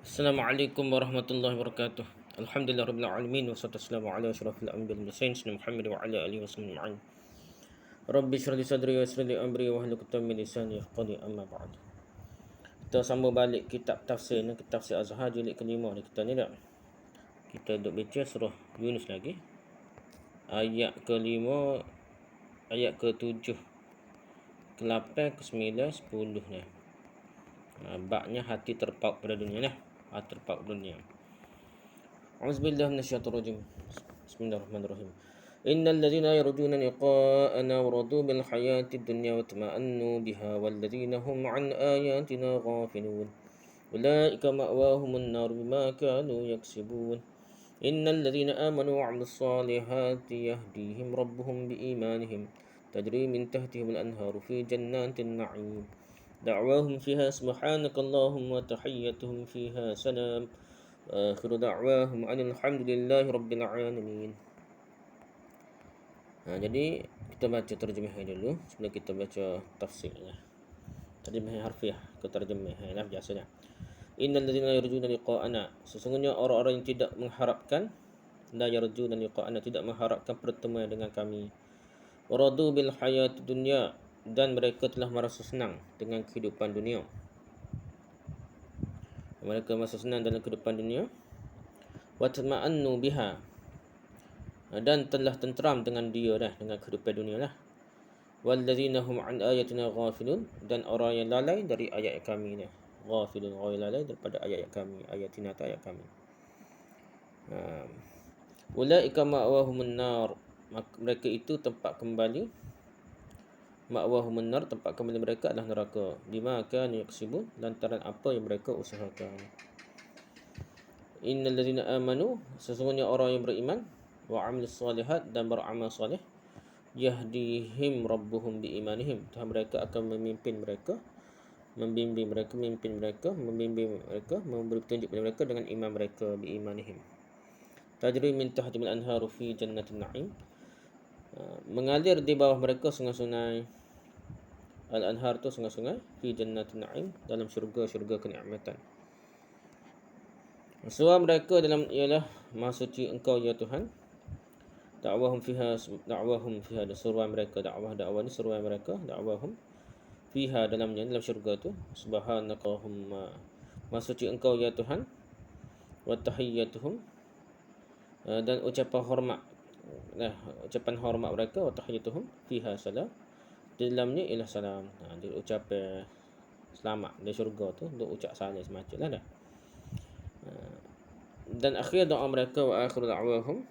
Assalamualaikum warahmatullahi wabarakatuh. Alhamdulillah rabbil alamin wassalatu wassalamu ala asyrafil anbiya'i wal mursalin sayyidina Muhammad wa ala alihi wasallam ajma'in. Rabbi shrah li sadri wa yassir li amri wa hlul 'uqdatam min lisani yafqahu amma ba'd. Kita sambung balik kitab tafsir ni, kitab tafsir Azhar jilid kelima ni kita ni dah. Kita duk baca surah Yunus lagi. Ayat kelima, ayat ke-7, ke-8, ke-9, 10 ni. Baknya hati terpaut pada dunia lah. Hati terpaut pada dunia. A'udzubillahi minasyaitonir rajim. Bismillahirrahmanirrahim. Innal ladzina yarjuna liqa'ana wa radu bil hayatid dunya wa tama'annu biha wal ladzina hum 'an ayatina ghafilun. Ulaika ma'wahumun nar bima kanu yaksibun. Innal ladzina amanu wa 'amilus solihati yahdihim rabbuhum biimanihim tajri min tahtihim al-anharu fi jannatin na'im. دعواهم فيها سبحانك اللهم وتحيتهم فيها سلام آخر دعواهم أن الحمد لله رب العالمين. Jadi kita baca terjemahan dulu sebelum kita baca tafsirnya. Terjemahan harfiah ke terjemahan lah biasanya. Innal ladzina yarjuna liqa'ana, sesungguhnya orang-orang yang tidak mengharapkan, la yarjuna liqa'ana, tidak mengharapkan pertemuan dengan kami. Waradu bil hayatid dunya, dan mereka telah merasa senang dengan kehidupan dunia. Mereka merasa senang dalam kehidupan dunia. Wa tatma'annu biha, dan telah tenteram dengan dia dah, dengan kehidupan dunia lah. Walladzina hum an ayatina ghafilun, dan orang yang lalai dari ayat kami ni. Ghafilun, orang yang lalai daripada ayat kami, ayatina tu ayat kami. Ulaika ma'wahumun nar, mereka itu tempat kembali, ma'wahumun nar, tempat kembali mereka adalah neraka. Bima kanu yaksibun, lantaran apa yang mereka usahakan. Innal ladzina amanu, sesungguhnya orang yang beriman, wa 'amilus solihat, dan beramal soleh, yahdihim rabbuhum biimanihim, Tuhan mereka akan memimpin mereka, membimbing mereka, membimbing mereka, memberi petunjuk kepada mereka dengan iman mereka, biimanihim. Tajri min tahtihil anharu fi jannatin na'im, mengalir di bawah mereka sungai-sungai. Al-anhar tu sungai-sungai, fi jannatin na'im, dalam syurga-syurga kenikmatan. Surah mereka dalam ialah Maha Suci Engkau ya Tuhan. Da'wahum fiha, surah mereka, dakwah ni surah mereka, da'wahum fiha, dalam syurga tu, subhanakallahumma, Maha Suci Engkau ya Tuhan. Wa tahiyyatuhum, dan ucapan hormat mereka, wa tahiyyatuhum fiha salam, di dalamnya ialah salam. Dia ucapan selamat di syurga tu, dia ucap salam semacam lah dah. Dan akhir doa mereka, wa akhiru da'wahum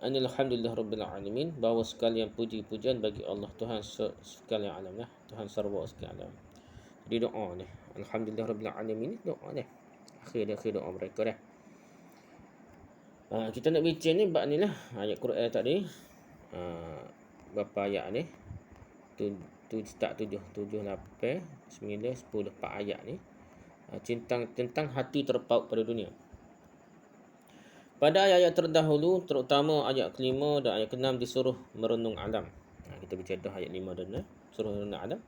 alhamdulillah rabbil alamin, bahawa sekalian puji-pujian bagi Allah, Tuhan sekalian alam lah, Tuhan sarwa sekalian alam. Jadi doa ni alhamdulillah rabbil alamin, doa ni akhir doa mereka dah. Kita nak baca ni bab ni lah, ayat Quran tadi. Berapa ayat ni? 7, 8, 9, 10, 4 ayat ni. Tentang hati terpaut pada dunia. Pada ayat-ayat terdahulu, terutama ayat ke-5 dan ayat ke-6, disuruh merenung alam. Kita baca dah ayat 5 dan 6, suruh merenung alam.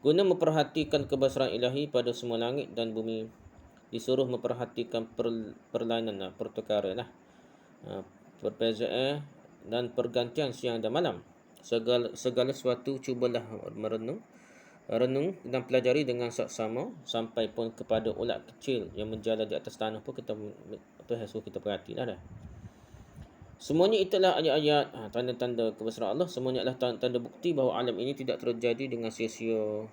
Guna memperhatikan kebesaran ilahi pada semua langit dan bumi. Disuruh memperhatikan perlainan, pertukaran lah, perbezaan dan pergantian siang dan malam. Segala sesuatu cubalah renung dan pelajari dengan saksama, sampai pun kepada ulat kecil yang menjalar di atas tanah pun kita suruh kita perhatilah dah. Semuanya itulah ayat-ayat, tanda-tanda kebesaran Allah. Semuanya adalah tanda bukti bahawa alam ini tidak terjadi dengan sia-sia.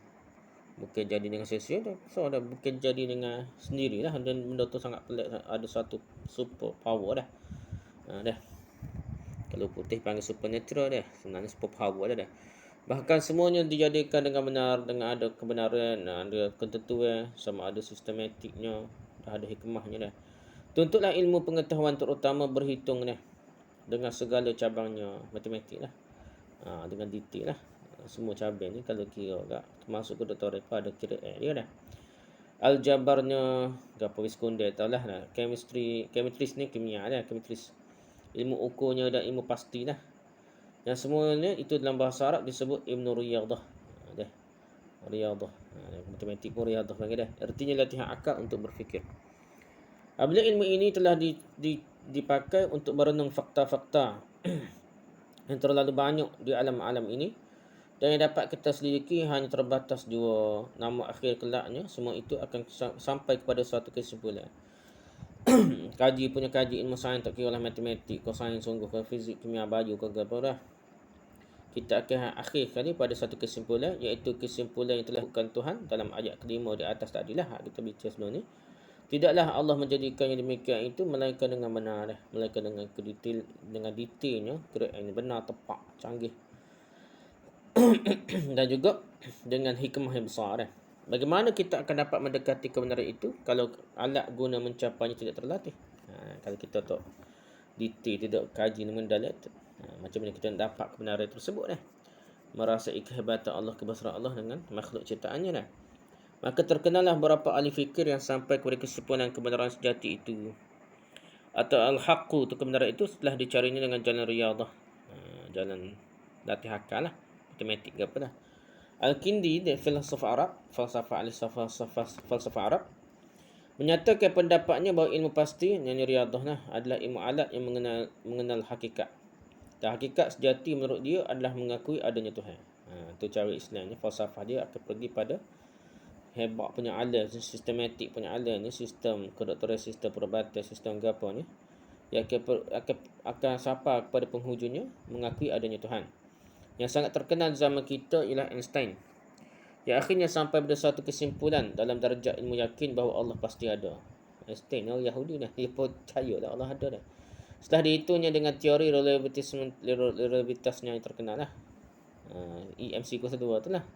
Bukan jadi dengan sia-sia dah. So dah bukan jadi dengan sendirilah, dan benda tu sangat pelik, ada satu super power dah. Dah. Kalau putih panggil supernatural dah. Sebenarnya super power dah. Bahkan semuanya dijadikan dengan benar, dengan ada kebenaran, ada ketentuan, sama ada sistematiknya, dah ada hikmahnya dah. Tuntutlah ilmu pengetahuan terutama berhitung dah, dengan segala cabangnya, matematik lah, dengan detail lah. Semua cabang ni kalau kira kat, termasuk ke Dr. Repa ada kira dia dah. Aljabarnya, apa sekunder tahu lah. Chemistry ni kimia dah, ilmu ukurnya dan ilmu pasti lah. Yang semuanya itu dalam bahasa Arab disebut Ibn Riyadah. Riyadah. Matematik pun riyadah panggil dah. Artinya latihan akal untuk berfikir. Apabila ilmu ini telah dipakai untuk merenung fakta-fakta yang terlalu banyak di alam-alam ini, dan yang dapat kita selidiki hanya terbatas jua, namun akhir kelaknya semua itu akan sampai kepada suatu kesimpulan. Kaji ilmu sains, tak kira lah matematik, kau sains sungguh, kau fizik, kimia, baju, kau apa dah. Kita akan akhir kali pada satu kesimpulan, iaitu kesimpulan yang telah dilakukan Tuhan dalam ayat kelima di atas tadilah kita bincang sebelum ni. Tidaklah Allah menjadikan yang demikian itu melainkan dengan benar, melainkan dengan detailnya, yang benar, tepat, canggih. Dan juga dengan hikmah yang besar. Bagaimana kita akan dapat mendekati kebenaran itu kalau alat guna mencapainya tidak terlatih? Kalau kita tak detail, tidak kaji dengan dalil, macam mana kita nak dapat kebenaran tersebut? Merasai kehebatan Allah, kebesaran Allah dengan makhluk ciptaannya. Maka terkenallah beberapa ahli fikir yang sampai kepada kesimpulan kebenaran sejati itu, atau al-haqqu, itu kebenaran itu, setelah dicarinya dengan jalan riyadah, jalan latih akal lah, matematik ke apa dah. Al-Kindi, falsafah Arab, menyatakan pendapatnya bahawa ilmu pasti, yang riyadah adalah ilmu alat yang mengenal hakikat. Dan hakikat sejati menurut dia adalah mengakui adanya Tuhan. Itu cara Islamnya. Falsafah dia akan pergi pada hebat punya alam, sistematik punya alam ni, sistem kedokteran, sistem perubatan, sistem apa ni, yang akan sampai kepada penghujungnya mengakui adanya Tuhan. Yang sangat terkenal zaman kita ialah Einstein, yang akhirnya sampai pada satu kesimpulan dalam darjah ilmu yakin bahawa Allah pasti ada. Einstein orang Yahudi dah, dia percaya dah Allah ada dah. Setelah dihitungnya dengan teori relativitasnya yang terkenal lah, EMC kuasa 2 tu lah.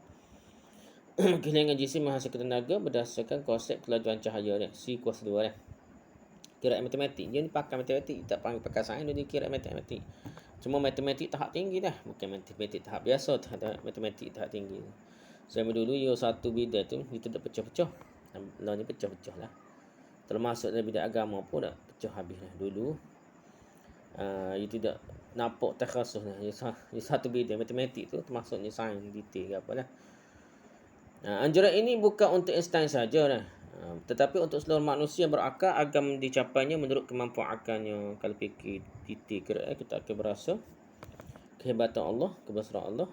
Kehilangan jisim menghasilkan tenaga berdasarkan konsep kelajuan cahaya dia, C kuasa 2 dia. Kira matematik, dia ni pakar matematik, tak pakai sains, dia kira matematik. Cuma matematik tahap tinggi dah, bukan matematik tahap biasa, matematik tahap tinggi. Zaman dulu yo satu bidang tu kita dah pecah-pecah. Lah ni pecah-pecah lah. Termasuk dalam bidang agama pun dah pecah habis dah dulu. You tidak nampak takhasus dah. You satu bidang matematik tu termasuknya sains detail ke apa lah. Anjuran ini bukan untuk Einstein saja dah, tetapi untuk seluruh manusia berakal agar dicapainya menurut kemampuan akalnya. Kalau fikir titik kira, kita akan berasa kehebatan Allah, kebesaran Allah,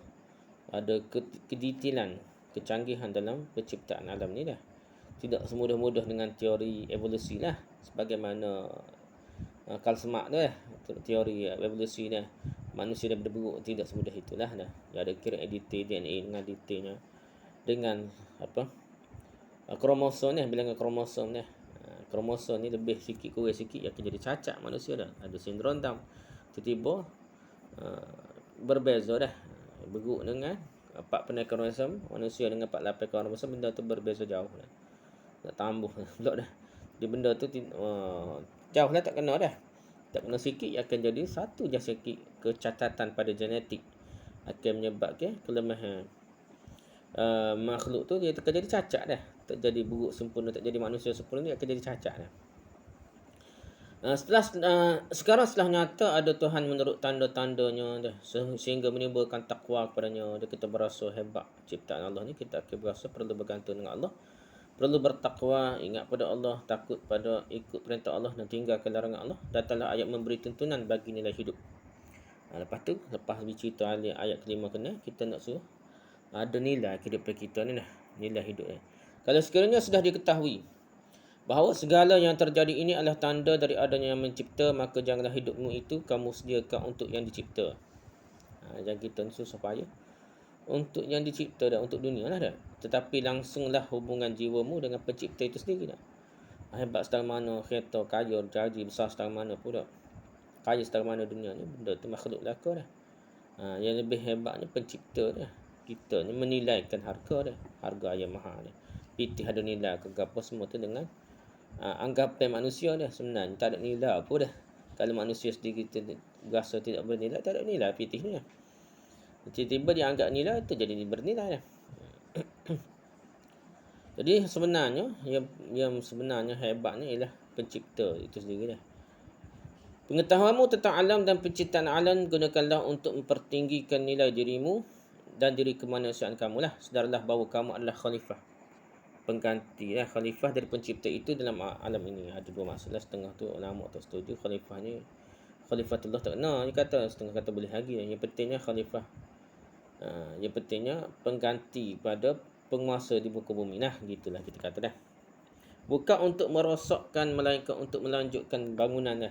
ada kedetailan, kecanggihan dalam penciptaan alam ni dah. Tidak semudah-mudah dengan teori evolusi lah, sebagaimana Karl Marx tu teori evolusi dah, manusia daripada buruk, tidak semudah itulah dah. Ada kira detail DNA dengan detailnya, dengan apa, kromosom ni, bilangan kromosom ni, kromosom ni lebih sikit kurang sikit akan jadi cacat manusia dah. Ada sindrom Down, tiba-tiba berbeza dah, beruk dengan 4 penai kromosom manusia dengan 48 kromosom, benda tu berbeza jauh dah, nak tambah pula dah. Di benda tu jauh lah, tak kena dah, tak kena sikit akan jadi satu je sikit kecacatan pada genetik akan menyebabkan kelemahan makhluk tu, dia akan jadi cacat dah, tak jadi buruk sempurna, tak jadi manusia sempurna, dia akan jadi cacat dah. Sekarang setelah nyata ada Tuhan menurut tanda-tandanya dah, sehingga menimbulkan takwa kepadanya, dia kita berasa hebat ciptaan Allah ni, kita akan berasa perlu bergantung dengan Allah, perlu bertakwa, ingat pada Allah, takut pada ikut perintah Allah dan tinggalkan larangan Allah. Datanglah ayat memberi tuntunan bagi nilai hidup. Lepas bercerita ayat kelima kena, kita nak suruh ada nilai kehidupan kita ni dah, nilai hidup ni. Kalau sekiranya sudah diketahui bahawa segala yang terjadi ini adalah tanda dari adanya yang mencipta, maka janganlah hidupmu itu kamu sediakan untuk yang dicipta. Jangan kita susah payah untuk yang dicipta dah, untuk dunia lah dah, tetapi langsunglah hubungan jiwamu dengan pencipta itu sendiri dah. Hebat sedang mana kereta, kaya, jaji besar sedang mana pun dah, kaya sedang mana dunia ni, benda tu makhluk belaka dah. Yang lebih hebatnya pencipta dah. Kita ni menilaikan harga dah, harga yang mahal dah. Pitih ada nilai ke apa semua tu dengan anggapan manusia dah, sebenarnya tak ada nilai apa dah. Kalau manusia sendiri rasa tidak bernilai, tak ada nilai pitih ni dah. Tiba-tiba dianggap nilai, itu jadi bernilai dah. Jadi sebenarnya yang sebenarnya hebatnya ialah pencipta itu sendiri dah. Pengetahuanmu tentang alam dan penciptaan alam gunakanlah untuk mempertinggikan nilai dirimu dan diri kemanusiaan kamu lah. Sedarlah bahawa kamu adalah khalifah, pengganti khalifah dari pencipta itu dalam alam ini. Ada dua masalah, setengah tu ulama tak setuju khalifah ni khalifatullah tak kena, dia kata setengah kata boleh lagi. Yang pentingnya khalifah, yang pentingnya pengganti pada penguasa di muka bumi. Nah, gitulah kita kata dah. Bukan untuk merosakkan, melainkan untuk melanjutkan bangunan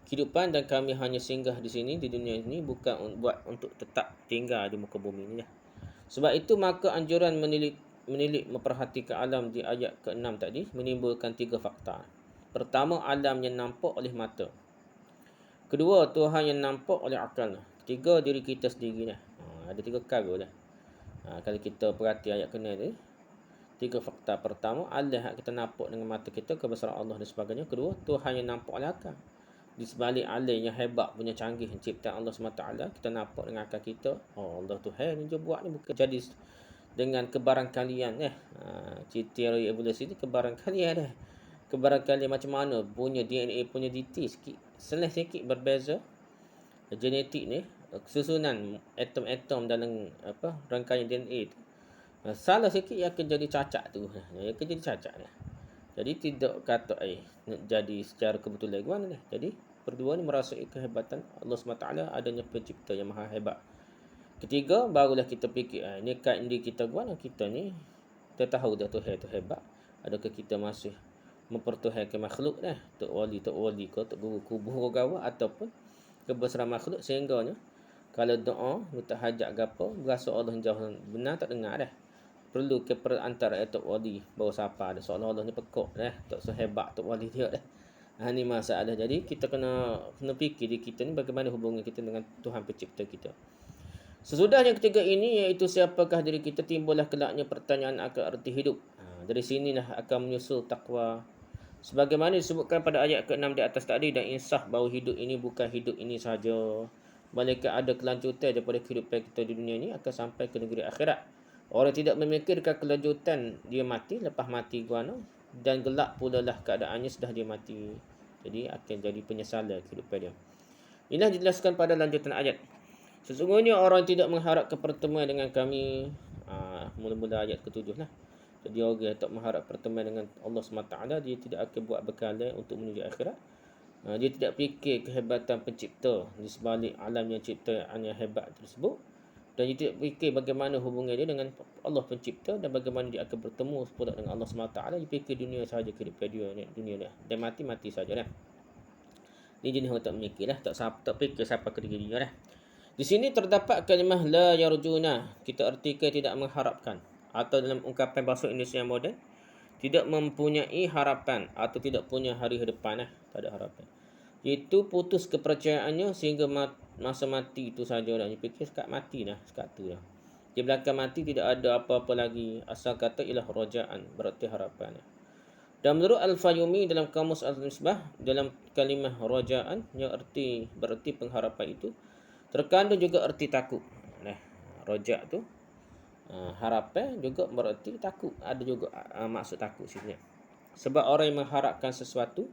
kehidupan, dan kami hanya singgah di sini di dunia ini, bukan buat untuk tetap tinggal di muka bumi ini. Sebab itu maka anjuran menilik memperhatikan alam di ayat ke-6 tadi menimbulkan 3 fakta. Pertama, alam yang nampak oleh mata. Kedua, Tuhan yang nampak oleh akal. Ketiga, diri kita sendiri. Ada 3 perkara lah. Kalau kita perhati ayat ke-6 tadi, 3 fakta. Pertama, Allah yang kita nampak dengan mata kita, kebesaran Allah dan sebagainya. Kedua, Tuhan yang nampak oleh akal. Di sebalik Allah yang hebat punya, canggih ciptaan Allah SWT, kita nampak dengan akal kita, Allah Tuhan ni je buat ni, bukan jadi dengan kebarangkalian teori evolusi ni kebarangkalian kebarangkalian macam mana punya DNA punya DT sikit selah sikit berbeza genetik ni, susunan atom-atom dalam rangkaian DNA tu salah sikit yang akan jadi cacat tu, yang akan jadi cacat lah. Jadi tidak kata nak jadi secara kebetulan gimana ni. Jadi berdua ni merasai kehebatan Allah SWT, adanya pencipta yang maha hebat. Ketiga, barulah kita fikir ni kat diri kita gimana, kita ni kita tahu dah Tuhan tu hebat. Adakah kita masih mempertuhankan makhluk tok wali ke tok guru kubur gawa ataupun kebesaran makhluk sehingganya kalau doa minta hajat gapo berasa Allah jauh benar tak dengar dah. Perlu ke perantara tok wali bawa siapa ada seolah-olah ni pekok tak sehebat tok wali dia dah. Ni masalah. Jadi kita kena fikir diri kita ni bagaimana hubungan kita dengan Tuhan pencipta kita. Sesudah yang ketiga ini, iaitu siapakah diri kita, timbullah kelaknya pertanyaan akan arti hidup. Dari sinilah akan menyusul takwa. Sebagaimana disebutkan pada ayat ke-6 di atas tadi, dan insaf bahawa hidup ini bukan hidup ini sahaja, melainkan ada kelanjutan daripada kehidupan kita di dunia ini akan sampai ke negeri akhirat. Orang tidak memikirkan kelanjutan, dia mati, lepas mati guana, dan gelap pula lah keadaannya setelah dia mati. Jadi akan jadi penyesalan kehidupan dia. Inilah dijelaskan pada lanjutan ayat. Sesungguhnya orang tidak mengharapkan pertemuan dengan kami. Mula-mula ayat ke-7 lah. Jadi orang yang tak mengharap pertemuan dengan Allah SWT, dia tidak akan buat bekalan untuk menuju akhirat. Dia tidak fikir kehebatan pencipta di sebalik alam yang ciptaan yang hebat tersebut. Dan dia tidak fikir bagaimana hubungan dia dengan Allah pencipta, dan bagaimana dia akan bertemu pula dengan Allah SWT. Dia fikir dunia sahaja, kehidupan dia dunia dia. Dan mati saja dah. Ni jenis orang tak memikir lah, tak fikir siapa ke diri dia dah. Di sini terdapat kalimah la yarjuna, kita artikan tidak mengharapkan, atau dalam ungkapan bahasa Indonesia yang moden, tidak mempunyai harapan atau tidak punya hari depan tak ada harapan. Itu putus kepercayaannya sehingga masa mati itu saja dah. Dia fikir sekat mati dah, sekat tu dah. Di belakang mati tidak ada apa-apa lagi. Asal kata ialah rojaan, berarti harapan. Dan menurut Al-Fayumi dalam Kamus Al-Misbah, dalam kalimah rojaan yang berarti pengharapan itu, terkandung juga erti takut. Rojak tu harapan juga berarti takut. Ada juga maksud takut sebenarnya. Sebab orang yang mengharapkan sesuatu,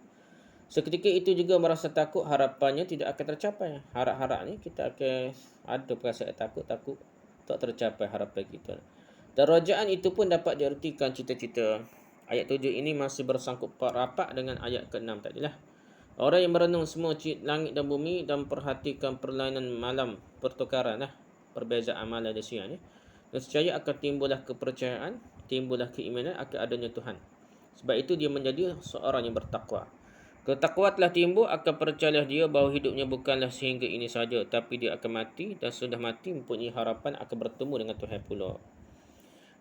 seketika itu juga merasa takut harapannya tidak akan tercapai. Harap-harap ni kita akan ada perasaan takut tak tercapai harapan kita. Dan rojaan itu pun dapat diartikan cita-cita. Ayat 7 ini masih bersangkut rapat dengan ayat ke-6 tadilah. Orang yang merenung semua langit dan bumi dan perhatikan perlainan malam, pertukaran perbezaan malam dan siang ni, nescaya akan timbullah kepercayaan, timbullah keimanan akan adanya Tuhan. Sebab itu dia menjadi seorang yang bertakwa. Ketakwaan telah timbul, akan percayalah dia bahawa hidupnya bukanlah sehingga ini saja, tapi dia akan mati, dan sudah mati mempunyai harapan akan bertemu dengan Tuhan pula.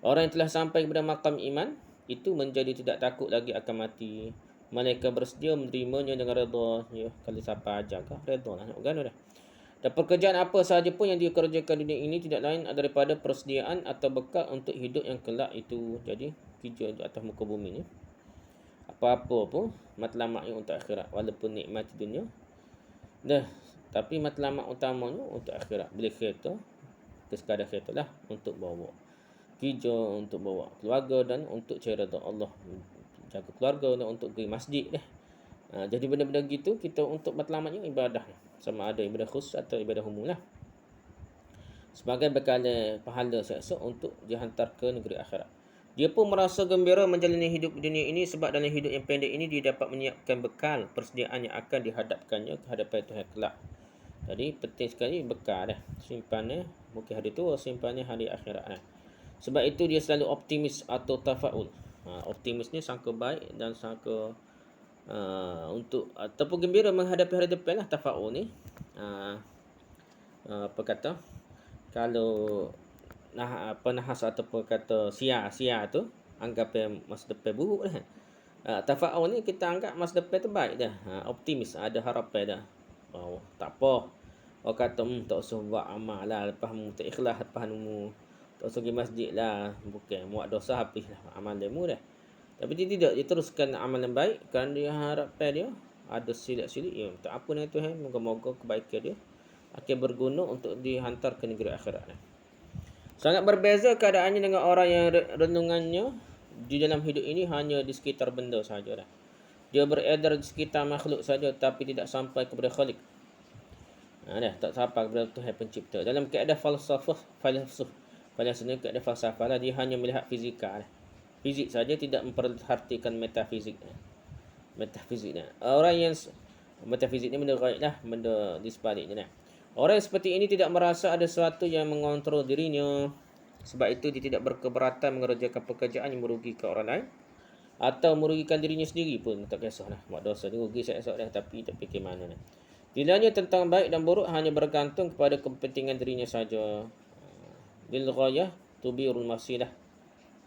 Orang yang telah sampai kepada makam iman itu menjadi tidak takut lagi akan mati. Mereka bersedia menerimanya dengan redha. Kalau siapa ajak redha lah, nak gana dah. Dan pekerjaan apa sahaja pun yang dia kerjakan dunia ini tidak lain daripada persediaan atau bekal untuk hidup yang kelak itu. Jadi kerja di atas muka bumi ni, apa-apa pun matlamatnya untuk akhirat. Walaupun nikmat dunia tapi matlamat utamanya untuk akhirat. Beli kereta, sekadar kereta lah untuk bawa kerja, untuk bawa keluarga, dan untuk cari redha Allah, jaga keluarga, dan untuk pergi masjid jadi benda-benda gitu kita untuk matlamatnya ibadah, sama ada ibadah khusus atau ibadah umum lah. sebagai bekal pahala esok untuk dihantar ke negeri akhirat. Dia pun merasa gembira menjalani hidup dunia ini sebab dalam hidup yang pendek ini dia dapat menyiapkan bekal persediaan yang akan dihadapkannya ke hadapan Tuhan kelak. Jadi penting sekali bekal simpannya mungkin hari tua, simpannya hari akhirat Sebab itu dia selalu optimis atau tafaul. Optimis ni sangka baik dan sangka untuk ataupun gembira menghadapi hari depan tafaul ni. Apa kata? Kalau penahas ataupun kata sia-sia tu anggap masa depan buruk tafaul ni kita anggap masa depan tu baik dah. Optimis, ada harapan dah. Tak apa. Orang kata tak usah buat amal lah, lepas mu tak ikhlas, lepas mu tak usah pergi masjid lah, bukan muat dosa habis lah amal demu dah. Tapi dia tidak, dia teruskan amalan baik kerana dia harapan dia ada silik-silik tak apa dengan Tuhan, moga-moga kebaikan dia akan berguna untuk dihantar ke negeri akhirat. Sangat berbeza keadaannya dengan orang yang renungannya di dalam hidup ini hanya di sekitar benda saja Dia beredar di sekitar makhluk saja tapi tidak sampai kepada Khalik. Tak sampai kepada Tuhan pencipta. Dalam keadaan falsafah ni keadaan falsafah dia hanya melihat fizikal. Fizik saja, tidak memperhatikan metafizik. Orang yang metafizik ni benda gaib benda di sebaliknya Orang yang seperti ini tidak merasa ada sesuatu yang mengontrol dirinya. Sebab itu dia tidak berkeberatan mengerjakan pekerjaan yang merugikan orang lain atau merugikan dirinya sendiri pun tak kisahlah. Buat dosa ni rugi esok tapi tak fikir mana Nilainya tentang baik dan buruk hanya bergantung kepada kepentingan dirinya saja. Lil ghayah tubirul masilah.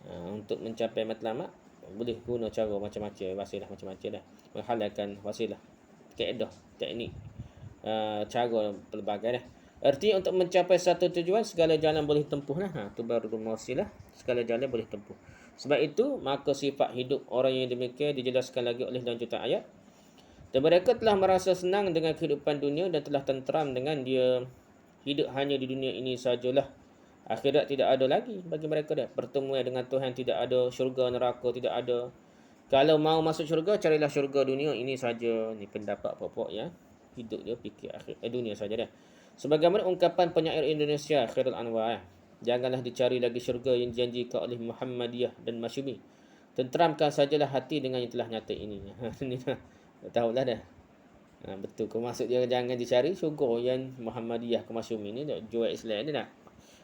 Untuk mencapai matlamat boleh guna cara macam-macam, wasilah macam-macam menghalalkan wasilah, kaedah, teknik, cara pelbagai Artinya untuk mencapai satu tujuan segala jalan boleh tempuh tubarul masilah, segala jalan boleh tempuh. Sebab itu maka sifat hidup orang yang demikian dijelaskan lagi oleh lanjutan ayat. Dan mereka telah merasa senang dengan kehidupan dunia dan telah tenteram dengan dia hidup hanya di dunia ini sajalah. Akhirat tidak ada lagi bagi mereka Pertemuan dengan Tuhan tidak ada, syurga neraka tidak ada. Kalau mau masuk syurga, carilah syurga dunia ini saja. Ni pendapat pokok ya. Hidup dia fikir dunia saja Sebagaimana ungkapan penyair Indonesia Khairul Anwar, janganlah dicari lagi syurga yang dijanjikan oleh Muhammadiyah dan Masyumi. Tenteramkan sajalah hati dengan yang telah nyata ini. Tahulah betul ke maksud dia, jangan dicari syurga yang Muhammadiyah ke Masyumi ni jual Islam ni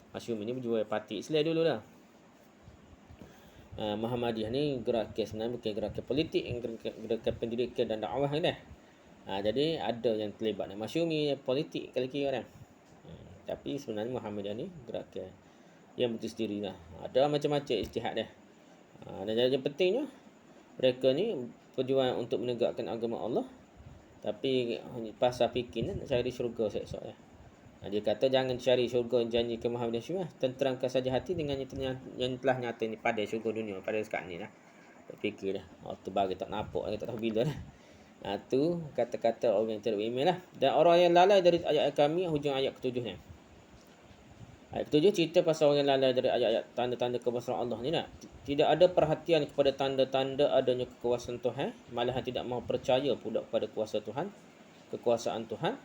Masyumi ni berjual parti Islam dulu Muhammadiyah ni gerakan sebenarnya bukan gerakan politik, gerakan pendidikan dan dakwah ni jadi ada yang terlibat Masyumi politik kalau kira tapi sebenarnya Muhammadiyah ni gerakan yang betul sendiri ada macam-macam ijtihad dan yang pentingnya mereka ni perjuangan untuk menegakkan agama Allah, tapi pasal fikir nak cari syurga esok dia kata jangan cari syurga yang janji ke Muhammad Syuah, tenteramkan saja hati dengan yang telah nyata ni pada syurga dunia pada sekarang ni tak fikir tu bagi tak nampak tak tahu bila tu kata-kata orang yang tidak beriman Dan orang yang lalai dari ayat kami hujung ayat ke-7 ni. Ayat ke-7 cerita pasal orang yang lalai dari ayat-ayat tanda-tanda kebesaran Allah ni Tidak ada perhatian kepada tanda-tanda adanya kekuasaan Tuhan, malahan tidak mahu percaya pula kepada kuasa Tuhan, kekuasaan Tuhan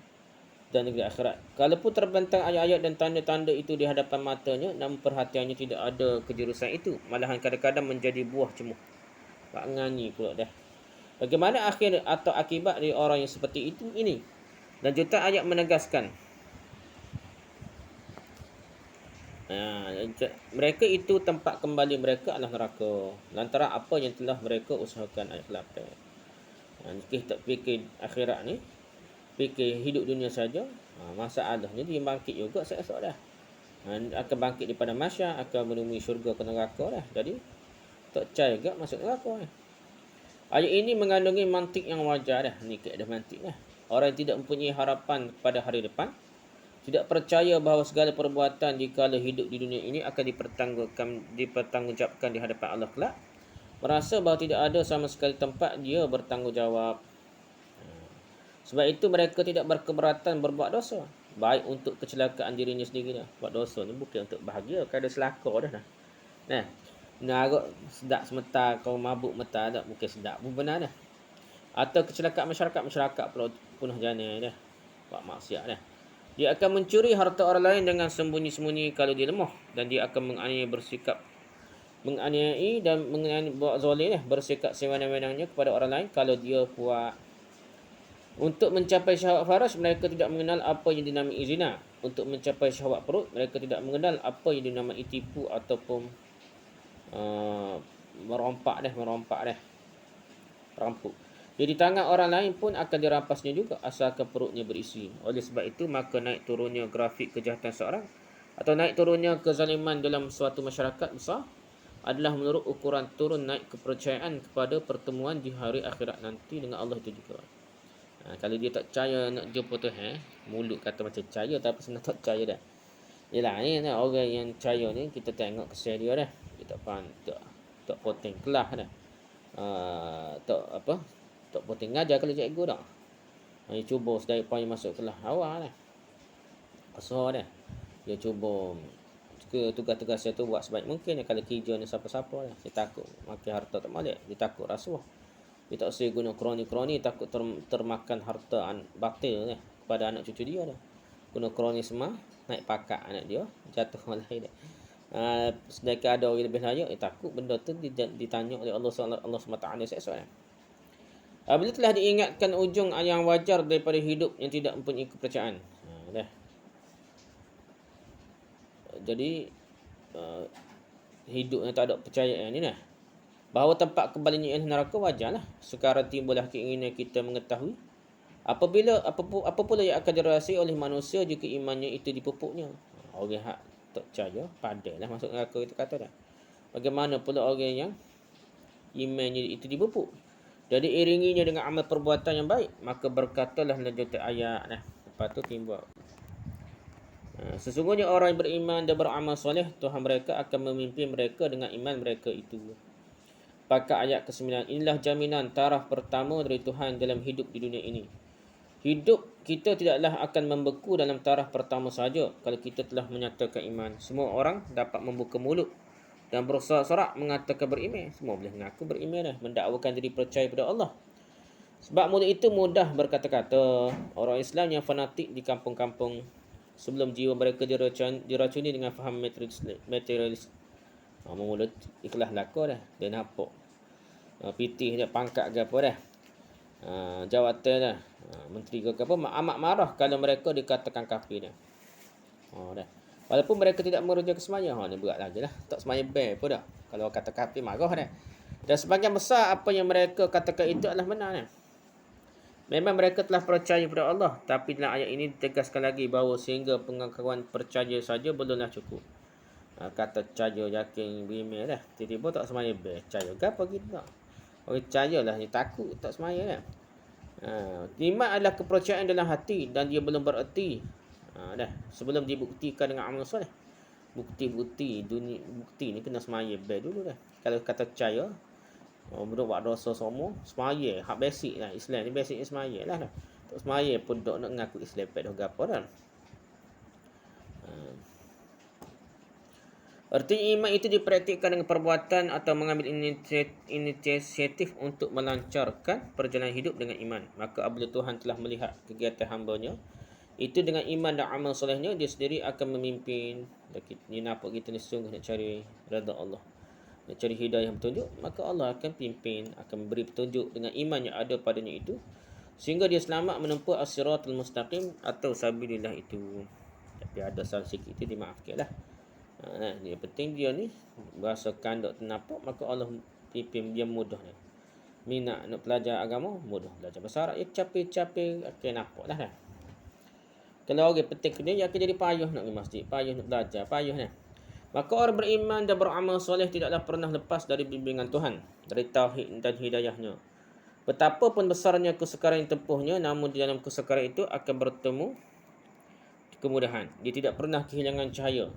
dan negeri akhirat. Kalaupun terbentang ayat-ayat dan tanda-tanda itu di hadapan matanya, namun perhatiannya tidak ada kejurusan itu, malahan kadang-kadang menjadi buah cemuh. Pak nganyi pula Bagaimana akhir atau akibat dari orang yang seperti itu ini? Lanjutan ayat menegaskan mereka itu tempat kembali mereka adalah neraka lantaran apa yang telah mereka usahakan. Ayat 8. Kita fikir akhirat ni, fikir hidup dunia saja, masalahnya dia bangkit juga esok akan bangkit daripada mahsyar, akan menemui syurga ke neraka jadi tak percaya juga masuk neraka Ayat ini mengandungi mantik yang wajar ni keadaan mantik Orang yang tidak mempunyai harapan pada hari depan, tidak percaya bahawa segala perbuatan dikala hidup di dunia ini akan dipertanggungjawabkan di hadapan Allah kelak, merasa bahawa tidak ada sama sekali tempat dia bertanggungjawab. Sebab itu mereka tidak berkeberatan berbuat dosa, baik untuk kecelakaan dirinya sendiri Buat dosa ni bukan untuk bahagia, kada selaka Narok sedap sementara, kau mabuk mata bukan sedap pun benar Atau kecelakaan masyarakat pula penuh jana buat maksiat Dia akan mencuri harta orang lain dengan sembunyi-sembunyi kalau dia lemah, dan dia akan menganiayai dan buat zalim, bersikap sewenang-wenangnya kepada orang lain kalau dia buat. Untuk mencapai syahwat faraj, mereka tidak mengenal apa yang dinamai zina. Untuk mencapai syahwat perut, mereka tidak mengenal apa yang dinamai tipu ataupun merompak, rampuk. Jadi tangan orang lain pun akan dirampasnya juga asalkan perutnya berisi. Oleh sebab itu, maka naik turunnya grafik kejahatan seorang atau naik turunnya kezaliman dalam suatu masyarakat besar adalah menurut ukuran turun naik kepercayaan kepada pertemuan di hari akhirat nanti dengan Allah itu juga. Kalau dia tak percaya nak jumpa Tuhan, mulut kata macam percaya tapi sebenarnya tak percaya dah. Yalah, ni orang yang percaya ni kita tengok kesal dia dah. Dia tak faham, tak potong kelas dah. Tak apa? Tak potong ngajar kalau cikgu dah. Dia cuba sedaya upaya masuk kelas awal dah. Pasal dah. Dia cuba tugas-tugas saya tu buat sebaik mungkin. Kalau kerja ni siapa-siapa dah. Dia takut makan harta tak balik. Dia takut rasuah. Dia tak usah guna kroni-kroni, takut termakan harta batil dah kepada anak cucu dia dah. Guna kroni semua, naik pakak anak dia, jatuh orang lain dah. Sedangkan ada orang lebih layak, takut benda tu ditanya oleh Allah SWT seksa dah. Bila telah diingatkan ujung yang wajar daripada hidup yang tidak mempunyai kepercayaan. Dah. Jadi hidup yang tak ada percayaan ni dah. Bahawa tempat kembalinya ialah neraka wajarlah. Sekarang timbullah keinginan kita mengetahui apa pula yang akan dirasai oleh manusia jika imannya itu dipupuknya. Orang hak tak percaya, padahlah masuk neraka itu kata dah. Bagaimana pula orang yang imannya itu dipupuk? Jadi iringinya dengan amal perbuatan yang baik, maka berkatalah lanjutan ayat dah. Lepas tu timbul. Sesungguhnya orang yang beriman dan beramal soleh, Tuhan mereka akan memimpin mereka dengan iman mereka itu. Pakai ayat ke-9. Inilah jaminan taraf pertama dari Tuhan dalam hidup di dunia ini. Hidup kita tidaklah akan membeku dalam taraf pertama saja kalau kita telah menyatakan iman. Semua orang dapat membuka mulut dan bersorak-sorak mengatakan beriman. Semua boleh mengaku beriman, mendakwakan diri percaya pada Allah. Sebab mulut itu mudah berkata-kata. Orang Islam yang fanatik di kampung-kampung sebelum jiwa mereka diracuni dengan faham materialis. Mulut ikhlas laku dah. Dia nampak pitih dia, pangkat ke apa dah. Jawatan dah. Menteri ke apa. Amat marah kalau mereka dikatakan kafir dah. Dah. Walaupun mereka tidak mengerjakan semaya. Ni berat lagi lah. Tak semaya bear pun dah. Kalau kata kafir marah dah. Dan sebagian besar apa yang mereka katakan itu adalah benar dah. Memang mereka telah percaya kepada Allah. Tapi dalam ayat ini ditegaskan lagi bahawa sehingga pengakuan percaya saja belumlah cukup. Kata percaya yakin beriman dah. Tiba-tiba tak semaya percaya ke apa kita. Orang percayalah ni takut tak semaya dah. Iman adalah kepercayaan dalam hati dan dia belum bererti dah sebelum dibuktikan dengan amal soleh. Bukti ni kena semaya dulu dah. Kalau kata percaya buat dosa semua semaya hak basic lah. Islam ni basic ni semaya lah dah. Tak semaya pun dok nak ngaku Islam pek dah gapo dah. Artinya iman itu dipraktikkan dengan perbuatan atau mengambil inisiatif untuk melancarkan perjalanan hidup dengan iman. Maka apabila Tuhan telah melihat kegiatan hamba-Nya itu dengan iman dan amal solehnya, dia sendiri akan memimpin. Ini nampak kita ni sungguh nak cari redha Allah, nak cari hidayah petunjuk, maka Allah akan pimpin, akan memberi petunjuk dengan iman yang ada padanya itu, sehingga dia selamat menempuh as-siratal mustaqim atau sabilillah itu. Tapi ada salah sikit itu dimaafkanlah. Yang penting dia ni bahasa kandok ternampak, maka Allah pimpin dia mudah ni. Minat nak belajar agama, mudah belajar bahasa Arab, capek-capek akan nampak dah. Kalau orang penting dia akan jadi payah nak pergi masjid, payah nak belajar, payah dah. Maka orang beriman dan beramal soleh tidaklah pernah lepas dari bimbingan Tuhan, dari tauhid dan hidayahnya. Betapapun besarnya kesukaran yang tempuhnya, namun di dalam kesukaran itu akan bertemu kemudahan. Dia tidak pernah kehilangan cahaya.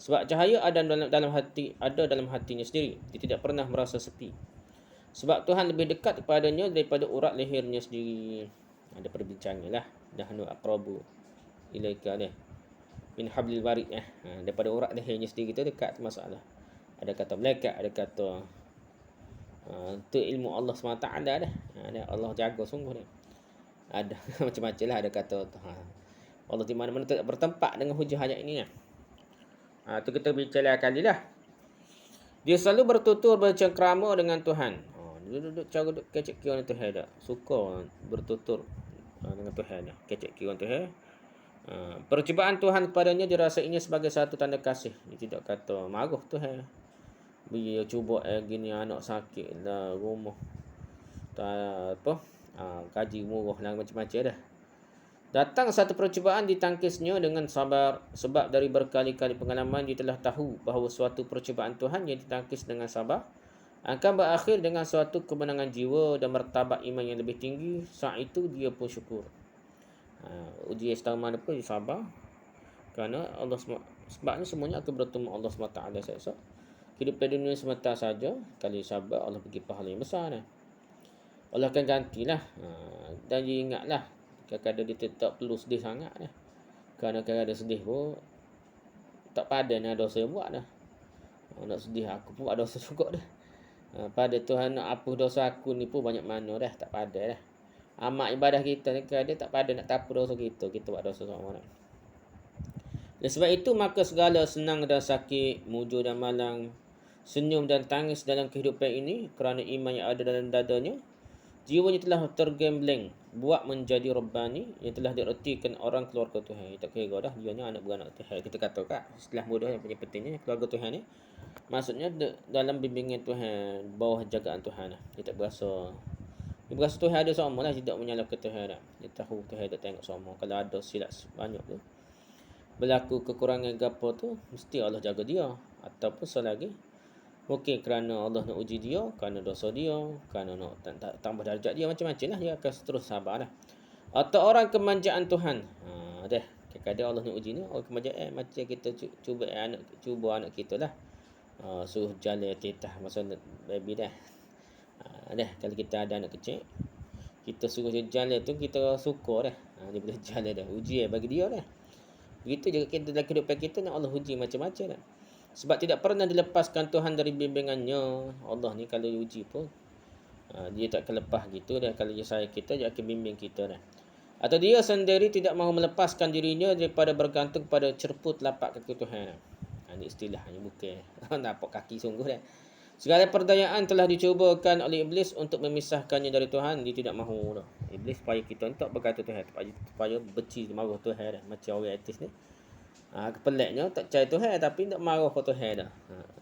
Sebab cahaya ada dalam hatinya sendiri. Dia tidak pernah merasa sepi. Sebab Tuhan lebih dekat kepadanya daripada urat lehernya sendiri. Ada perbincangan lah. Nahnu aqrabu ilaika dah. Min hablil warid daripada urat lehernya sendiri tu dekat tu masalah. Ada kata malaikat, ada kata tu ilmu Allah SWT dah. Allah jaga sungguh dah. Ada macam-macam lah, ada kata Allah di mana-mana tak bertempat dengan hujah ayat ini. Tu kita bicara kali lah. Dia selalu bertutur bercengkrama dengan Tuhan. Dia duduk cara duduk kecek kira dengan Tuhan dah. Suka bertutur dengan Tuhan dah. Kecek kira dengan Tuhan. Percubaan Tuhan kepadanya dirasainya sebagai satu tanda kasih. Dia tidak kata marah Tuhan. Dia cuba gini anak sakit lah, rumah tak apa, gaji murah lah, macam-macam dah. Datang satu percubaan ditangkisnya dengan sabar, sebab dari berkali-kali pengalaman dia telah tahu bahawa suatu percubaan Tuhan yang ditangkis dengan sabar akan berakhir dengan suatu kemenangan jiwa dan martabat iman yang lebih tinggi. Saat itu dia pun syukur. Ujian setahun mana pun dia sabar, kerana Allah sebabnya semuanya akan bertemu Allah SWT esok. Kehidupan dunia semata saja, kali sabar Allah bagi pahala yang besar dah. Allah akan gantilah. Dan dia ingatlah, kadang-kadang dia tak perlu sedih sangat dah. Kerana kadang-kadang sedih pun tak padan dengan dosa yang buat dah. Nak sedih aku pun buat dosa juga dah. Pada Tuhan nak hapus dosa aku ni pun banyak mana dah, tak padan dah. Amat ibadah kita ni kadang tak padan nak tapu dosa kita buat dosa sama dah. Dan sebab itu maka segala senang dan sakit, mujur dan malang, senyum dan tangis dalam kehidupan ini kerana iman yang ada dalam dadanya, jiwanya telah tergembleng, buat menjadi Rabbani yang telah diertikan orang keluarga Tuhan. Tak kira dah dia ni anak beranak Tuhan. Kita kata kat istilah mudah yang punya pentingnya keluarga Tuhan ni. Maksudnya dalam bimbingan Tuhan, bawah jagaan Tuhan lah. Dia tak berasa Tuhan ada sama lah, tidak menyalahkan Tuhan dah. Dia tahu Tuhan tak tengok sama. Kalau ada silap banyak tu, berlaku kekurangan gapo tu, mesti Allah jaga dia. Ataupun selagi mungkin kerana Allah nak uji dia, kerana dosa dia, kerana nak tambah darjat dia, macam-macam lah, dia akan terus sabar lah. Atau orang kemanjaan Tuhan. Dah, kadang-kadang Allah nak uji ni, orang kemanjaan macam kita cuba anak kita lah. Suruh jalan titah masa baby dah. Dah, kalau kita ada anak kecil, kita suruh dia jalan tu, kita suka dah. Dia boleh jalan dah, uji bagi dia dah. Begitu juga kita dalam kehidupan kita, nak Allah uji macam-macam dah. Sebab tidak pernah dilepaskan Tuhan dari bimbingannya. Allah ni kalau diuji pun, dia tak akan lepas gitu dah. Kalau dia sayang kita, dia akan bimbing kita dah. Atau dia sendiri tidak mahu melepaskan dirinya daripada bergantung pada cerpu telapak kaki Tuhan. Ini istilahnya bukan nampak kaki sungguh dah. Segala perdayaan telah dicubakan oleh Iblis untuk memisahkannya dari Tuhan. Dia tidak mahu dah. Iblis supaya kita tak berkata Tuhan, supaya benci marah Tuhan dah. Macam orang etis ni. Peliknya tak percaya Tuhan tapi tak marah ke Tuhan dah.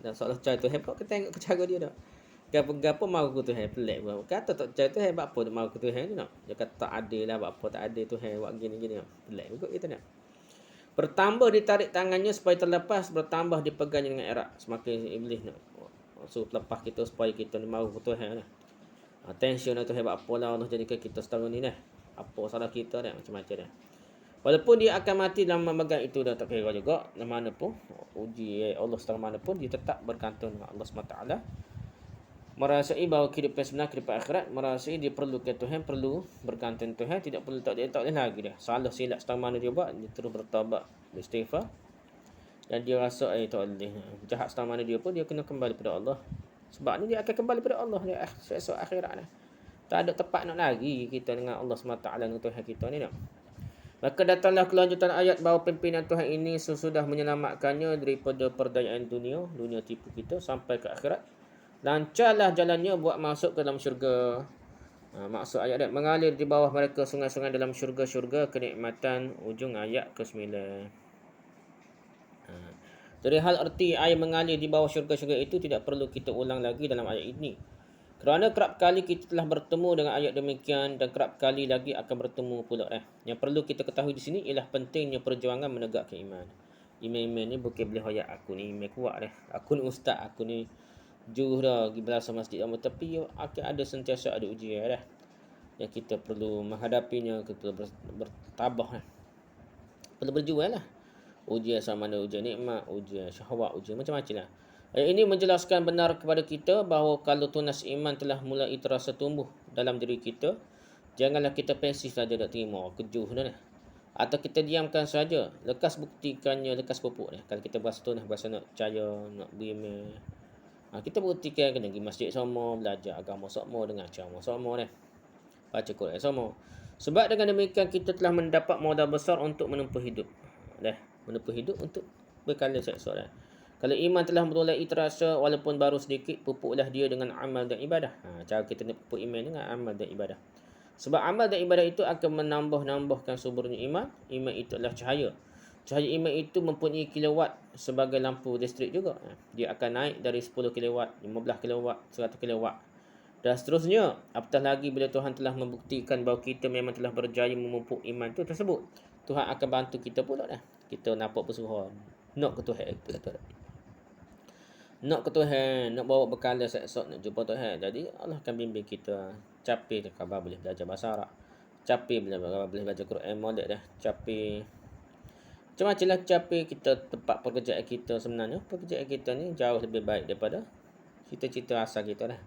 Dan seolah percaya Tuhan kau tengok ke cara dia dah. Gapo-gapo marah ke Tuhan, pelik pun. Kata tak percaya Tuhan, buat apa dia marah ke Tuhan tu nak. Dia kata tak adil lah, buat apa tak adil Tuhan buat gini-gini. Pelik juga kita nak. Bertambah ditarik tangannya supaya terlepas, bertambah dipegangnya dengan erat. Semakin Iblis nak suruh lepas kita supaya kita ni marah ke Tuhan dah. Tension lah Tuhan buat apa lah, Allah jadikan kita setahun ni dah. Apa salah kita dah, macam-macam dah. Walaupun dia akan mati dalam memegang itu, dah tak kira juga mana pun uji Allah setara mana pun, dia tetap bergantung dengan Allah SWT. Merasai bahawa kehidupan sebenar, kehidupan akhirat, merasai dia perlukan Tuhan, perlu bergantung Tuhan, tidak perlu tak boleh lagi dah. Salah silap setara mana dia buat, dia terus bertaubat, beristighfar. Dan dia rasa tak boleh, jahat setara mana dia pun, dia kena kembali pada Allah. Sebab ni dia akan kembali pada Allah dia esok akhirat dah. Tak ada tempat nak lagi kita dengan Allah SWT, dengan Tuhan kita ni nak. Maka datanglah kelanjutan ayat bahawa pimpinan Tuhan ini sesudah menyelamatkannya daripada perdayaan dunia tipu kita sampai ke akhirat. Lancarlah jalannya buat masuk ke dalam syurga. Maksud ayat dia, mengalir di bawah mereka sungai-sungai dalam syurga-syurga kenikmatan. Ujung ayat ke-9. Dari hal erti air mengalir di bawah syurga-syurga itu tidak perlu kita ulang lagi dalam ayat ini. Kerana kerap kali kita telah bertemu dengan ayat demikian dan kerap kali lagi akan bertemu pula. Yang perlu kita ketahui di sini ialah pentingnya perjuangan menegakkan iman. Iman ni bukan boleh hoyak aku ni iman kuat dah. Aku ni ustaz, aku ni juh dah pergi belasah masjid lama, tapi akan ada sentiasa ada ujian dah. Yang kita perlu menghadapinya, kita perlu bertabah dah. Perlu berjuang lah. Ujian sama ada ujian nikmat, ujian syahwat, ujian macam-macam lah. Ayat ini menjelaskan benar kepada kita bahawa kalau tunas iman telah mulai terasa tumbuh dalam diri kita, janganlah kita pasif saja nak terima, kejuh dah. Atau kita diamkan saja, lekas buktikannya, lekas pupuk dah. Kalau kita berasa tu berasa nak percaya, nak beriman, kita buktikan kena pergi masjid sama, belajar agama sama, dengar ceramah sama dah. Baca Quran sama. Sebab dengan demikian kita telah mendapat modal besar untuk menempuh hidup. Menempuh hidup untuk berkala esok dah. Kalau iman telah mulai terasa walaupun baru sedikit, pupuklah dia dengan amal dan ibadah. Cara kita nak pupuk iman dengan amal dan ibadah. Sebab amal dan ibadah itu akan menambahkan suburnya iman. Iman itu adalah cahaya. Cahaya iman itu mempunyai kilowatt sebagai lampu listrik juga. Dia akan naik dari 10 kilowatt, 15 kilowatt, 100 kilowatt. Dan seterusnya, apatah lagi bila Tuhan telah membuktikan bahawa kita memang telah berjaya memupuk iman itu tersebut. Tuhan akan bantu kita pula dah. Kita nampak bersuara. Nak ke Tuhan. Nak ke Tuhan. Nak bawa bekal esok nak jumpa Tuhan. Jadi Allah akan bimbing kita. Capai khabar boleh belajar bahasa Arab. Capai boleh belajar Quran molek dah. Capai macam-macam lah capai kita tempat pekerjaan kita sebenarnya. Pekerjaan kita ni jauh lebih baik daripada cita-cita asal kita dah.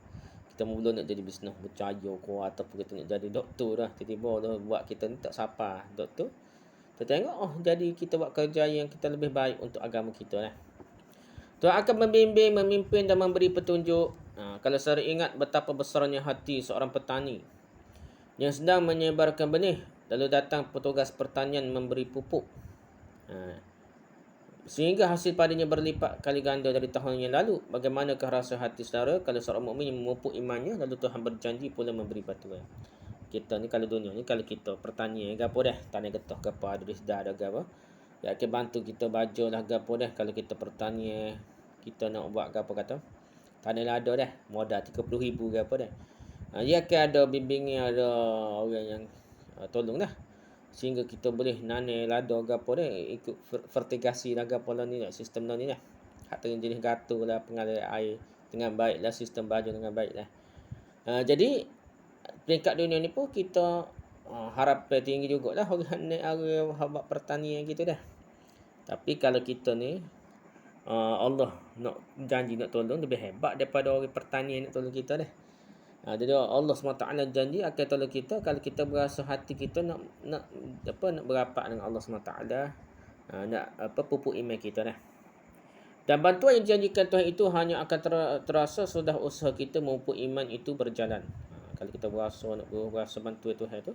Kita mula nak jadi bisnes bercaya ko ataupun kita nak jadi doktor dah. Tiba-tiba dah buat kita ni tak sapa doktor. Kita tengok jadi kita buat kerja yang kita lebih baik untuk agama kita lah. Tuhan akan membimbing, memimpin dan memberi petunjuk. Kalau saudara ingat betapa besarnya hati seorang petani yang sedang menyebarkan benih, lalu datang petugas pertanian memberi pupuk. Sehingga hasil padanya berlipat kali ganda dari tahun yang lalu. Bagaimanakah rasa hati saudara kalau seorang mukmin yang memupuk imannya, lalu Tuhan berjanji pula memberi bantuan. Kita ni kalau dunia ni, kalau kita pertanian gapo dah, tanah getah gapo ada di sedah ada gapo, ya akan bantu kita baju lah gapo dah. Kalau kita pertanian, kita nak buat gapo kata, tanah lada dah, modal 30,000 gapo dah. Dia akan ada bimbingnya, ada orang yang tolong dah. Sehingga kita boleh nanai lada gapo dah, ikut fertigasi lah gapo lah ni, sistem lah ni dah. Hak tengah jenis gatul lah, pengalir air dengan baik lah, sistem baju dengan baik lah. Jadi peringkat dunia ni pun kita harap tinggi jugalah orang buat pertanian gitu dah. Tapi kalau kita ni Allah nak janji nak tolong lebih hebat daripada orang pertanian nak tolong kita dah. Jadi Allah SWT janji akan tolong kita kalau kita berasa hati kita nak berapat dengan Allah SWT, nak pupuk iman kita dah. Dan bantuan yang dijanjikan Tuhan itu hanya akan terasa sudah usaha kita memupuk iman itu berjalan. Kalau kita berasa bantuan Tuhan itu,